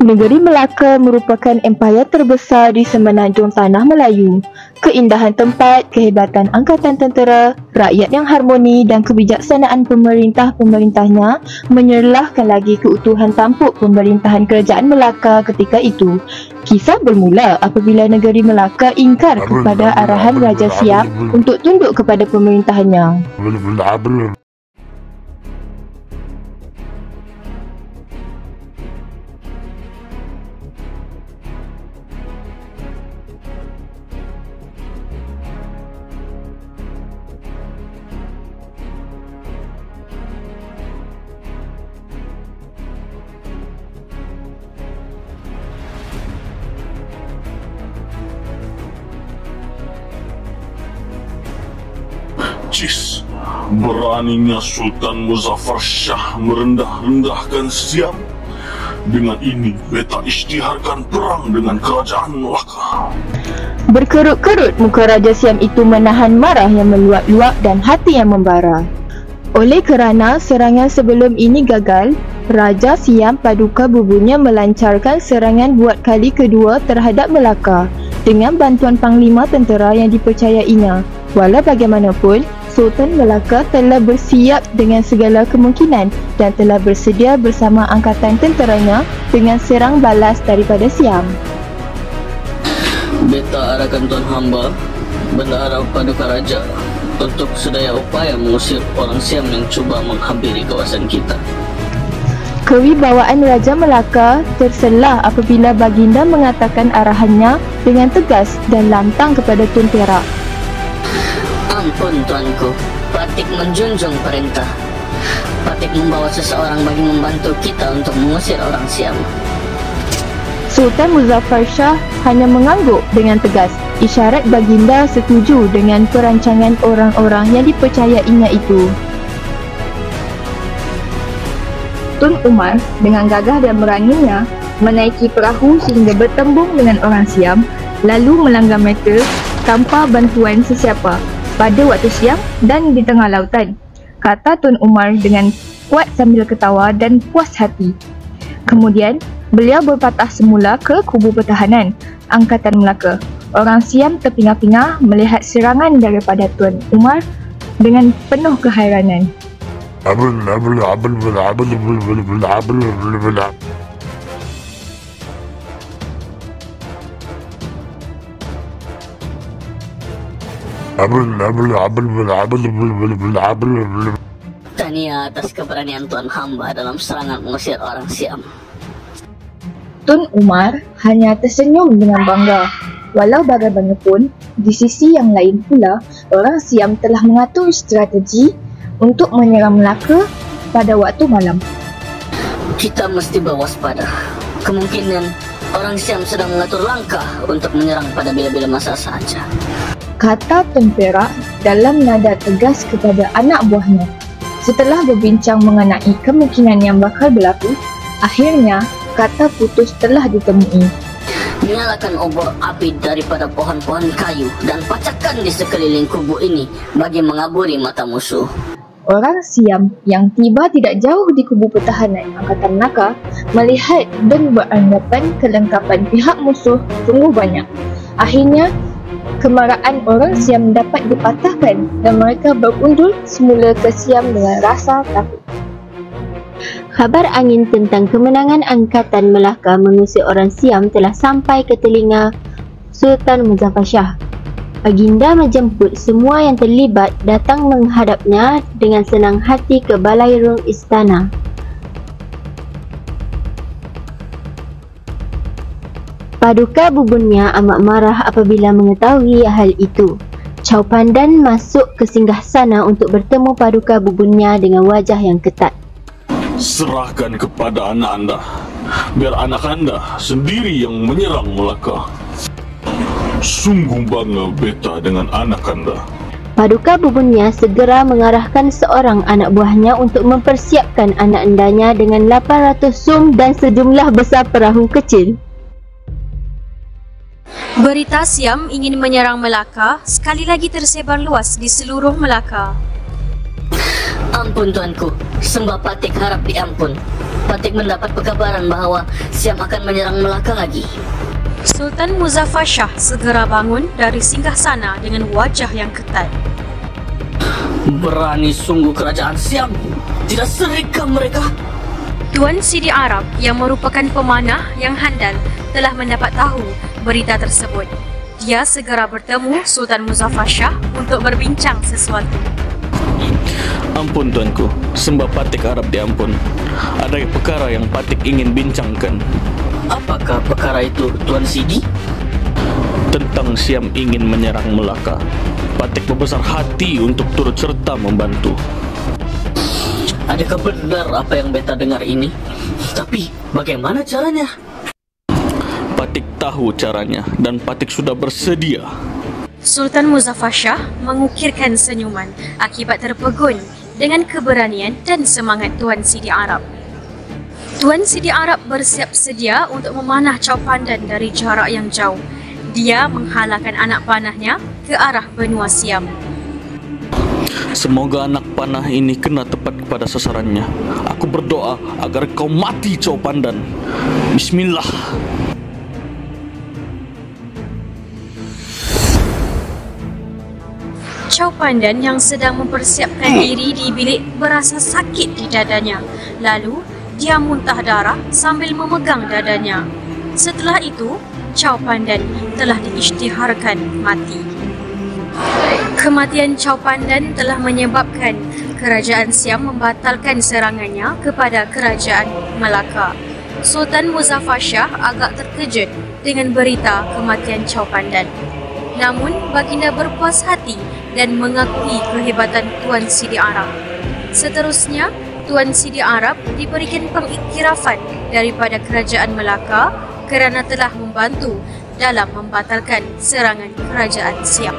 Negeri Melaka merupakan empayar terbesar di semenanjung tanah Melayu. Keindahan tempat, kehebatan angkatan tentera, rakyat yang harmoni dan kebijaksanaan pemerintah-pemerintahnya menyerlahkan lagi keutuhan tampuk pemerintahan kerajaan Melaka ketika itu. Kisah bermula apabila negeri Melaka ingkar kepada arahan Raja Siam untuk tunduk kepada pemerintahannya. Cis, beraninya Sultan Muzaffar Shah merendah-rendahkan Siam. Dengan ini, beta isytiharkan perang dengan kerajaan Melaka. Berkerut-kerut muka Raja Siam itu menahan marah yang meluap-luap dan hati yang membara. Oleh kerana serangan sebelum ini gagal, Raja Siam Paduka Bubunnya melancarkan serangan buat kali kedua terhadap Melaka dengan bantuan Panglima Tentera yang dipercayainya. Walau bagaimanapun, Sultan Melaka telah bersiap dengan segala kemungkinan dan telah bersedia bersama angkatan tenteranya dengan serang balas daripada Siam. Beta arahkan Tuan Hamba bendahara Paduka Raja untuk sedaya upaya mengusir orang Siam yang cuba menghampiri kawasan kita. Kewibawaan Raja Melaka terselah apabila Baginda mengatakan arahannya dengan tegas dan lantang kepada Tun Perak. Ampun tuanku, Patik menjunjung perintah. Patik membawa seseorang bagi membantu kita untuk mengusir orang Siam. Sultan Muzaffar Shah hanya mengangguk dengan tegas, isyarat Baginda setuju dengan perancangan orang-orang yang dipercayainya itu. Tun Umar dengan gagah dan beraninya menaiki perahu sehingga bertembung dengan orang Siam, lalu melanggar mereka tanpa bantuan sesiapa pada waktu siang dan di tengah lautan, kata Tun Umar dengan kuat sambil ketawa dan puas hati. Kemudian, beliau berpatah semula ke kubu pertahanan Angkatan Melaka. Orang Siam terpingah-pingah melihat serangan daripada Tun Umar dengan penuh kehairanan. Tahniah atas keberanian Tuan Hamba dalam serangan mengusir orang Siam. Tun Umar hanya tersenyum dengan bangga. Walau bagaimanapun, di sisi yang lain pula, orang Siam telah mengatur strategi untuk menyerang Melaka pada waktu malam. Kita mesti berwaspada. Kemungkinan orang Siam sedang mengatur langkah untuk menyerang pada bila-bila masa sahaja, kata Tun Perak dalam nada tegas kepada anak buahnya. Setelah berbincang mengenai kemungkinan yang bakal berlaku, akhirnya kata putus telah ditemui. Nyalakan obor api daripada pohon-pohon kayu dan pacakkan di sekeliling kubu ini bagi mengaburi mata musuh. Orang Siam yang tiba tidak jauh di kubu pertahanan Angkatan Melaka melihat dan beranggapan kelengkapan pihak musuh sungguh banyak. Akhirnya, kemarahan orang Siam dapat dipatahkan dan mereka berundul semula ke Siam dengan rasa takut. Khabar angin tentang kemenangan Angkatan Melaka mengusir orang Siam telah sampai ke telinga Sultan Muzaffar Shah. Baginda menjemput semua yang terlibat datang menghadapnya dengan senang hati ke balairung istana. Paduka Bubunnya amat marah apabila mengetahui hal itu. Chow Pandan masuk ke singgasana untuk bertemu Paduka Bubunnya dengan wajah yang ketat. Serahkan kepada anak anda, biar anak anda sendiri yang menyerang Melaka. Sungguh bangga beta dengan anak anda. Paduka Bubunnya segera mengarahkan seorang anak buahnya untuk mempersiapkan anak andanya dengan 800 sum dan sejumlah besar perahu kecil. Berita Siam ingin menyerang Melaka sekali lagi tersebar luas di seluruh Melaka. Ampun tuanku, sembah Patik harap diampun. Patik mendapat pekabaran bahawa Siam akan menyerang Melaka lagi. Sultan Muzaffar Shah segera bangun dari singgasana dengan wajah yang ketat. Berani sungguh kerajaan Siam. Tidak serikah mereka? Tuan Sidi Arab yang merupakan pemanah yang handal telah mendapat tahu berita tersebut. Dia segera bertemu Sultan Muzaffar Shah untuk berbincang sesuatu. Ampun tuanku, sembah Patik Arab diampun. Ada perkara yang Patik ingin bincangkan. Apakah perkara itu, Tuan Sidi? Tentang Siam ingin menyerang Melaka. Patik berbesar hati untuk turut serta membantu. Adakah benar apa yang beta dengar ini? Tapi bagaimana caranya? Patik tahu caranya dan Patik sudah bersedia. Sultan Muzaffar Shah mengukirkan senyuman akibat terpegun dengan keberanian dan semangat Tuan Sidi Arab. Tuan Sidi Arab bersiap sedia untuk memanah Chow Pandan dari jarak yang jauh. Dia menghalangkan anak panahnya ke arah benua Siam. Semoga anak panah ini kena tepat kepada sasarannya. Aku berdoa agar kau mati, Chow Pandan. Bismillah. Chow Pandan yang sedang mempersiapkan diri di bilik berasa sakit di dadanya. Lalu, dia muntah darah sambil memegang dadanya. Setelah itu, Chow Pandan telah diisytiharkan mati. Kematian Chow Pandan telah menyebabkan kerajaan Siam membatalkan serangannya kepada kerajaan Melaka. Sultan Muzaffar Shah agak terkejut dengan berita kematian Chow Pandan. Namun, baginda berpuas hati dan mengakui kehebatan Tuan Sidi Arab. Seterusnya, Tuan Sidi Arab diberikan pengiktirafan daripada kerajaan Melaka kerana telah membantu dalam membatalkan serangan kerajaan Siam.